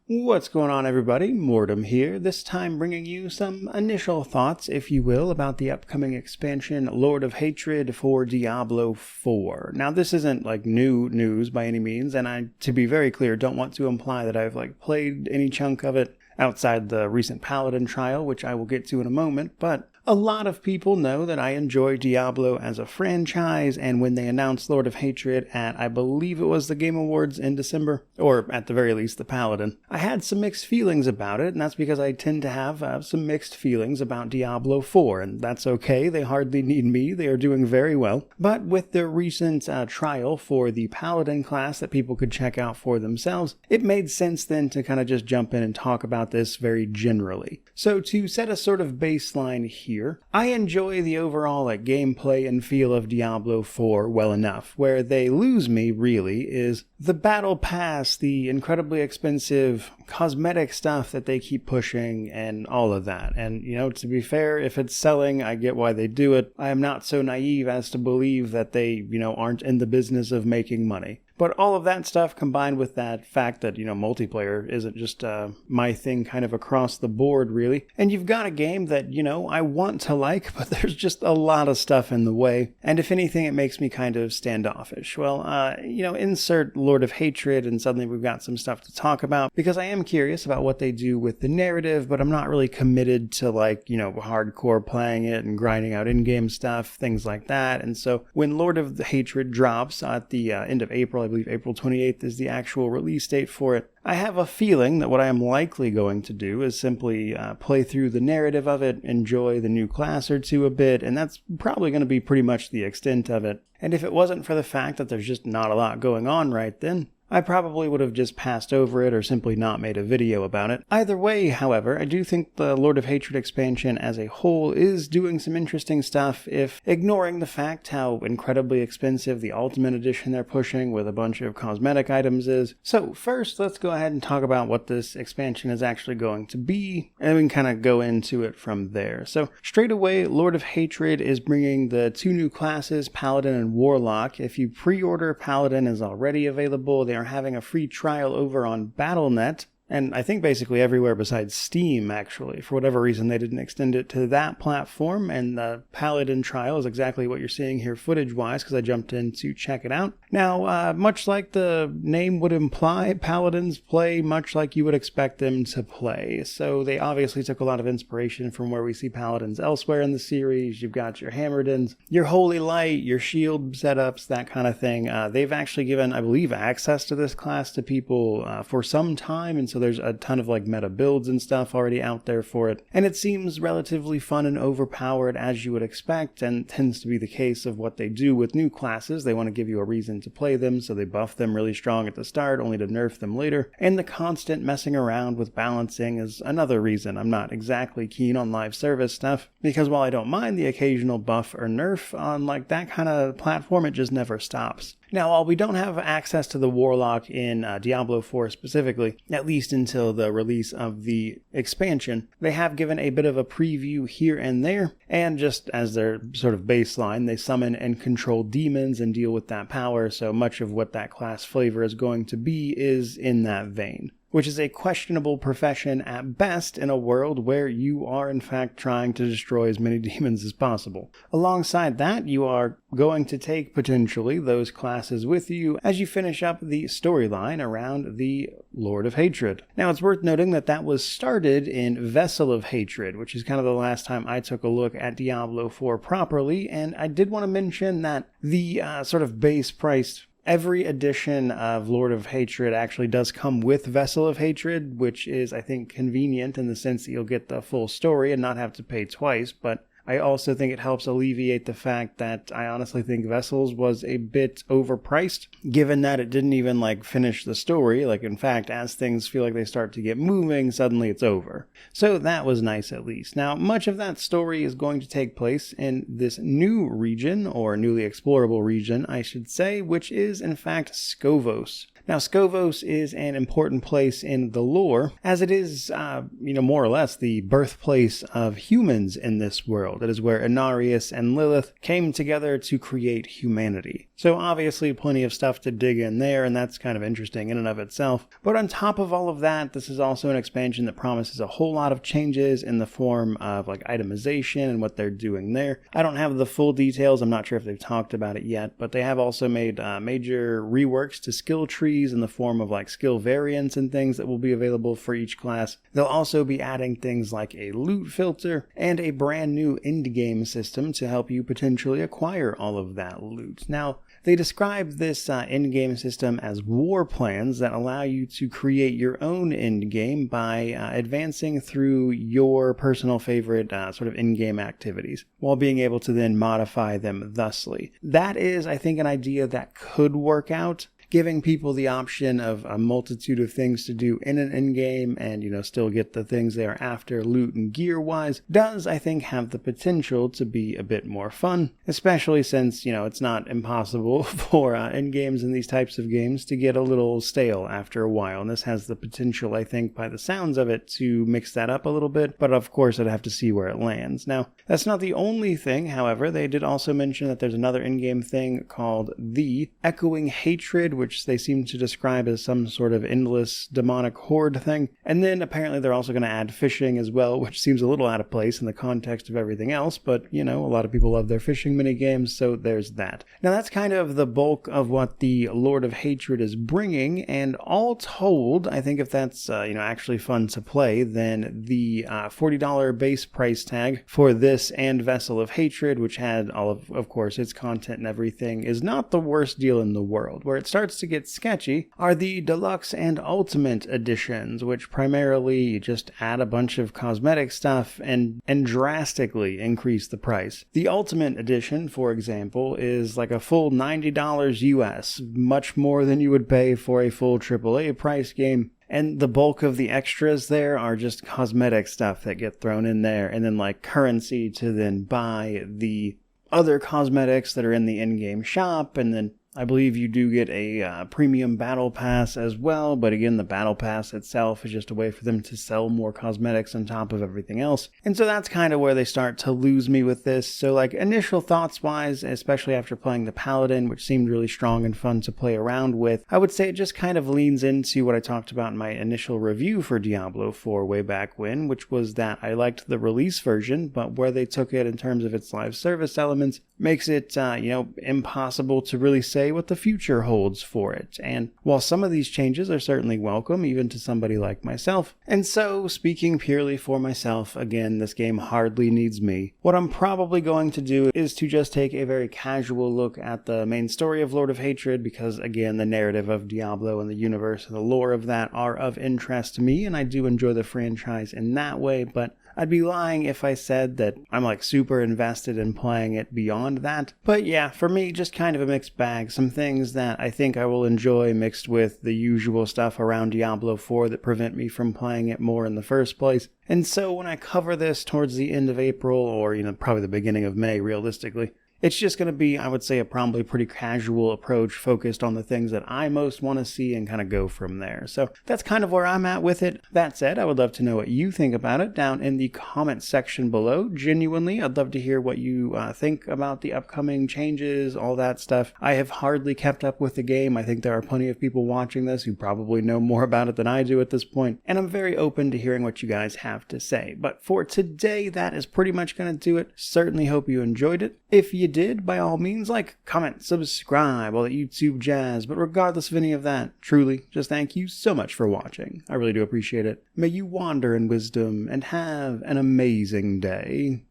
What's going on, everybody? Mortem here, this time bringing you some initial thoughts, if you will, about the upcoming expansion Lord of Hatred for Diablo 4. Now, this isn't like new news by any means, and I, to be very clear, don't want to imply that I've played any chunk of it outside the recent paladin trial, which I will get to in a moment, but a lot of people know that I enjoy Diablo as a franchise, and when they announced Lord of Hatred at, I believe it was the Game Awards in December, or at the very least the Paladin, I had some mixed feelings about it, and that's because I tend to have some mixed feelings about Diablo 4, and that's okay, they hardly need me, they are doing very well. But with their recent trial for the Paladin class that people could check out for themselves, it made sense then to kind of just jump in and talk about this very generally. So to set a sort of baseline here, I enjoy the overall gameplay and feel of Diablo 4 well enough. Where they lose me, really, is the battle pass, the incredibly expensive cosmetic stuff that they keep pushing, and all of that. And, to be fair, if it's selling, I get why they do it. I am not so naive as to believe that they, aren't in the business of making money. But all of that stuff combined with that fact that, multiplayer isn't just my thing kind of across the board, really. And you've got a game that, I want to like, but there's just a lot of stuff in the way. And if anything, it makes me kind of standoffish. Well, insert Lord of Hatred, and suddenly we've got some stuff to talk about, because I am curious about what they do with the narrative, but I'm not really committed to hardcore playing it and grinding out in-game stuff, things like that. And so when Lord of Hatred drops at the end of April, I believe April 28th is the actual release date for it, I have a feeling that what I am likely going to do is simply play through the narrative of it, enjoy the new class or two a bit, and that's probably going to be pretty much the extent of it. And if it wasn't for the fact that there's just not a lot going on right then, I probably would have just passed over it or simply not made a video about it. Either way, however, I do think the Lord of Hatred expansion as a whole is doing some interesting stuff, if ignoring the fact how incredibly expensive the Ultimate Edition they're pushing with a bunch of cosmetic items is. So first, let's go ahead and talk about what this expansion is actually going to be, and then we can kind of go into it from there. So straight away, Lord of Hatred is bringing the two new classes, Paladin and Warlock. If you pre-order, Paladin is already available. They are having a free trial over on Battle.net, and I think basically everywhere besides Steam, actually. For whatever reason, they didn't extend it to that platform, and the Paladin trial is exactly what you're seeing here footage-wise, because I jumped in to check it out. Now, much like the name would imply, Paladins play much like you would expect them to play. So they obviously took a lot of inspiration from where we see Paladins elsewhere in the series. You've got your Hammerdins, your Holy Light, your shield setups, that kind of thing. They've actually given, I believe, access to this class to people for some time, and so there's a ton of meta builds and stuff already out there for it. And it seems relatively fun and overpowered, as you would expect, and tends to be the case of what they do with new classes. They want to give you a reason to play them, so they buff them really strong at the start, only to nerf them later. And the constant messing around with balancing is another reason I'm not exactly keen on live service stuff, because while I don't mind the occasional buff or nerf on that kind of platform, it just never stops. Now, while we don't have access to the Warlock in Diablo 4 specifically, at least until the release of the expansion, they have given a bit of a preview here and there, and just as their sort of baseline, they summon and control demons and deal with that power, so much of what that class flavor is going to be is in that vein, which is a questionable profession at best in a world where you are in fact trying to destroy as many demons as possible. Alongside that, you are going to take potentially those classes with you as you finish up the storyline around the Lord of Hatred. Now, it's worth noting that that was started in Vessel of Hatred, which is kind of the last time I took a look at Diablo 4 properly, and I did want to mention that the sort of base price, every edition of Lord of Hatred actually does come with Vessel of Hatred, which is, I think, convenient in the sense that you'll get the full story and not have to pay twice, but I also think it helps alleviate the fact that I honestly think Vessels was a bit overpriced, given that it didn't even finish the story. In fact, as things feel like they start to get moving, suddenly it's over. So that was nice at least. Now, much of that story is going to take place in this new region, or newly explorable region, I should say, which is in fact Skovos. Now, Scovos is an important place in the lore, as it is, more or less the birthplace of humans in this world. It is where Inarius and Lilith came together to create humanity. So obviously plenty of stuff to dig in there, and that's kind of interesting in and of itself. But on top of all of that, this is also an expansion that promises a whole lot of changes in the form of like itemization and what they're doing there. I don't have the full details. I'm not sure if they've talked about it yet, but they have also made major reworks to skill trees in the form of like skill variants and things that will be available for each class. They'll also be adding things like a loot filter and a brand new end-game system to help you potentially acquire all of that loot. Now, they describe this end-game system as war plans that allow you to create your own end-game by advancing through your personal favorite sort of in-game activities, while being able to then modify them thusly. That is, I think, an idea that could work out, giving people the option of a multitude of things to do in an in-game and, still get the things they are after loot and gear-wise, does, I think, have the potential to be a bit more fun, especially since, it's not impossible for in-games in these types of games to get a little stale after a while, and this has the potential, I think, by the sounds of it, to mix that up a little bit, but of course I'd have to see where it lands. Now, that's not the only thing, however. They did also mention that there's another in-game thing called the Echoing Hatred, which they seem to describe as some sort of endless demonic horde thing. And then apparently they're also going to add fishing as well, which seems a little out of place in the context of everything else, but a lot of people love their fishing minigames, so there's that. Now that's kind of the bulk of what the Lord of Hatred is bringing, and all told, I think if that's actually fun to play, then the $40 base price tag for this and Vessel of Hatred, which had all of course its content and everything, is not the worst deal in the world. Where it starts to get sketchy are the deluxe and ultimate editions, which primarily just add a bunch of cosmetic stuff and drastically increase the price. The ultimate edition, for example, is like a full $90 US, much more than you would pay for a full AAA price game. And the bulk of the extras there are just cosmetic stuff that get thrown in there, and then like currency to then buy the other cosmetics that are in the in-game shop, and then I believe you do get a premium battle pass as well, but again, the battle pass itself is just a way for them to sell more cosmetics on top of everything else. And so that's kind of where they start to lose me with this. So like initial thoughts wise, especially after playing the paladin, which seemed really strong and fun to play around with, I would say it just kind of leans into what I talked about in my initial review for Diablo 4 way back when, which was that I liked the release version, but where they took it in terms of its live service elements makes it, impossible to really say what the future holds for it. And while some of these changes are certainly welcome, even to somebody like myself, and so speaking purely for myself, again, this game hardly needs me, what I'm probably going to do is to just take a very casual look at the main story of Lord of Hatred, because again, the narrative of Diablo and the universe and the lore of that are of interest to me, and I do enjoy the franchise in that way, but I'd be lying if I said that I'm like super invested in playing it beyond that. But yeah, for me, just kind of a mixed bag. Some things that I think I will enjoy mixed with the usual stuff around Diablo 4 that prevent me from playing it more in the first place. And so when I cover this towards the end of April, or probably the beginning of May realistically, it's just going to be, I would say, a probably pretty casual approach focused on the things that I most want to see and kind of go from there. So that's kind of where I'm at with it. That said, I would love to know what you think about it down in the comment section below. Genuinely, I'd love to hear what you think about the upcoming changes, all that stuff. I have hardly kept up with the game. I think there are plenty of people watching this who probably know more about it than I do at this point, and I'm very open to hearing what you guys have to say. But for today, that is pretty much going to do it. Certainly hope you enjoyed it. If you did, by all means, like, comment, subscribe, all that YouTube jazz. But regardless of any of that, truly, just thank you so much for watching. I really do appreciate it. May you wander in wisdom and have an amazing day.